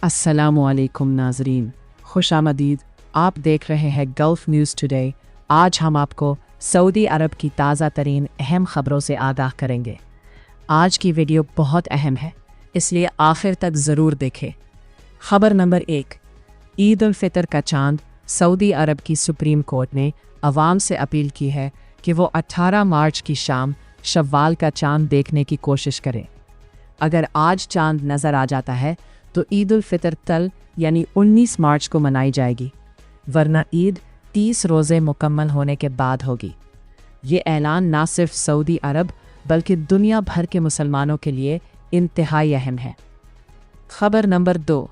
अस्सलामुअलैकुम नाजरीन, खुश आमदीद। आप देख रहे हैं गल्फ न्यूज़ टुडे। आज हम आपको सऊदी अरब की ताज़ा तरीन अहम ख़बरों से आगाह करेंगे। आज की वीडियो बहुत अहम है, इसलिए आखिर तक ज़रूर देखें। ख़बर नंबर 1, ईद उल फ़ितर का चांद। सऊदी अरब की सुप्रीम कोर्ट ने अवाम से अपील की है कि वो 18 मार्च की शाम शव्वाल का चांद देखने की कोशिश करें। अगर आज चांद नज़र आ जाता है तो ईद उल फ़ितर कल यानी 19 मार्च को मनाई जाएगी, वरना ईद 30 रोज़े मुकम्मल होने के बाद होगी। ये ऐलान ना सिर्फ सऊदी अरब बल्कि दुनिया भर के मुसलमानों के लिए इंतहाई अहम है। ख़बर नंबर 2,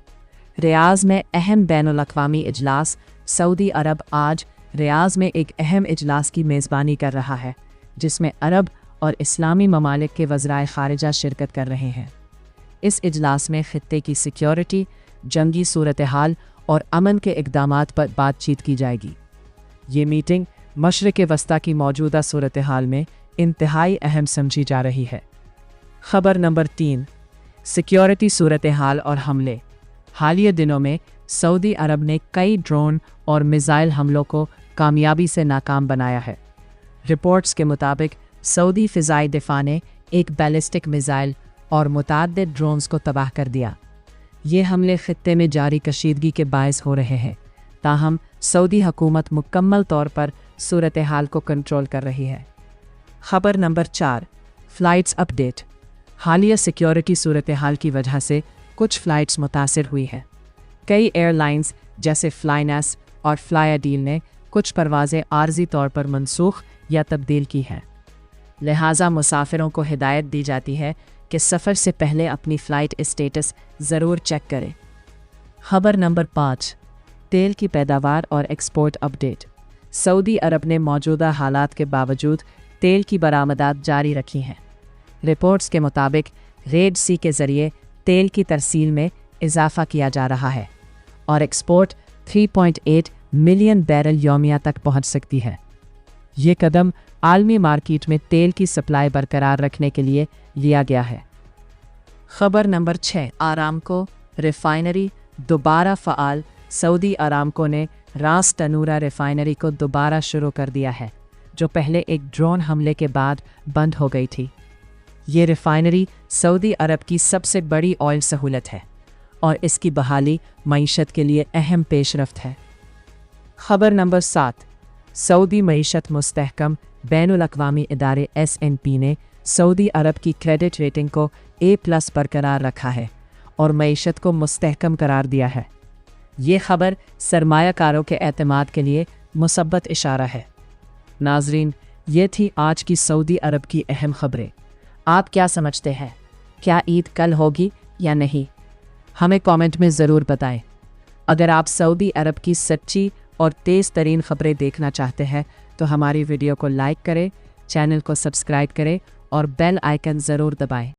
रियाज़ में अहम बैनुल-अक़वामी इजलास। सऊदी अरब आज रियाज़ में एक अहम इजलास की मेज़बानी कर रहा है, जिसमें अरब और इस्लामी ममालिक के वज़राए ख़ारिजा शिरकत कर रहे हैं। इस इजलास में ख़ित्ते की सिक्योरिटी, जंगी सूरत हाल और अमन के इक़दामात पर बातचीत की जाएगी। ये मीटिंग मशरिक़ वस्ता की मौजूदा सूरत हाल में इंतहाई अहम समझी जा रही है। ख़बर नंबर 3, सिक्योरिटी सूरत हाल और हमले। हालिया दिनों में सऊदी अरब ने कई ड्रोन और मिसाइल हमलों को कामयाबी से नाकाम बनाया है। रिपोर्ट्स के मुताबिक सऊदी फ़िज़ाई दिफ़ा ने एक बैलिस्टिक मिसाइल और मुतअद्दिद ड्रोन्स को तबाह कर दिया। ये हमले ख़ित्ते में जारी कशीदगी के बायस हो रहे हैं, ताहम सऊदी हुकूमत मुकम्मल तौर पर सूरत हाल को कंट्रोल कर रही है। ख़बर नंबर 4, फ़्लाइट्स अपडेट। हालिया सिक्योरिटी सूरत हाल की वजह से कुछ फ़्लाइट्स मुतासिर हुई हैं। कई एयरलाइंस जैसे फ्लाइनेस और फ्लाइडील ने कुछ परवाज़ें आर्जी तौर पर मनसूख या तब्दील की हैं। लिहाजा मुसाफिरों को हिदायत दी जाती है कि सफ़र से पहले अपनी फ़्लाइट स्टेटस ज़रूर चेक करें। ख़बर नंबर 5, तेल की पैदावार और एक्सपोर्ट अपडेट। सऊदी अरब ने मौजूदा हालात के बावजूद तेल की बरामदात जारी रखी हैं। रिपोर्ट्स के मुताबिक रेड सी के ज़रिए तेल की तरसील में इजाफ़ा किया जा रहा है और एक्सपोर्ट 3.8 मिलियन बैरल यौमिया तक पहुँच सकती है। ये कदम आलमी मार्केट में तेल की सप्लाई बरकरार रखने के लिए लिया गया है। ख़बर नंबर 6, आरामको रिफ़ाइनरी दोबारा फ़आल। सऊदी आरामको ने रास टनूरा रिफ़ाइनरी को दोबारा शुरू कर दिया है, जो पहले एक ड्रोन हमले के बाद बंद हो गई थी। ये रिफ़ाइनरी सऊदी अरब की सबसे बड़ी ऑयल सहूलत है और इसकी बहाली मईशत के लिए अहम पेशरफ्त है। ख़बर नंबर 7, सऊदी मईशत मुस्तहकम। बैनुल-अक़वामी इदारे S&P ने सऊदी अरब की क्रेडिट रेटिंग को A+ बरकरार रखा है और मईशत को मुस्तहकम करार दिया है। ये ख़बर सरमायाकारों के एतमाद के लिए मुसब्बत इशारा है। नाजरीन, ये थी आज की सऊदी अरब की अहम ख़बरें। आप क्या समझते हैं, क्या ईद कल होगी या नहीं? हमें कमेंट में ज़रूर बताएं। अगर आप सऊदी अरब की सच्ची और तेज़ तरीन ख़बरें देखना चाहते हैं तो हमारी वीडियो को लाइक करें, चैनल को सब्सक्राइब करें और बेल आइकन ज़रूर दबाएं।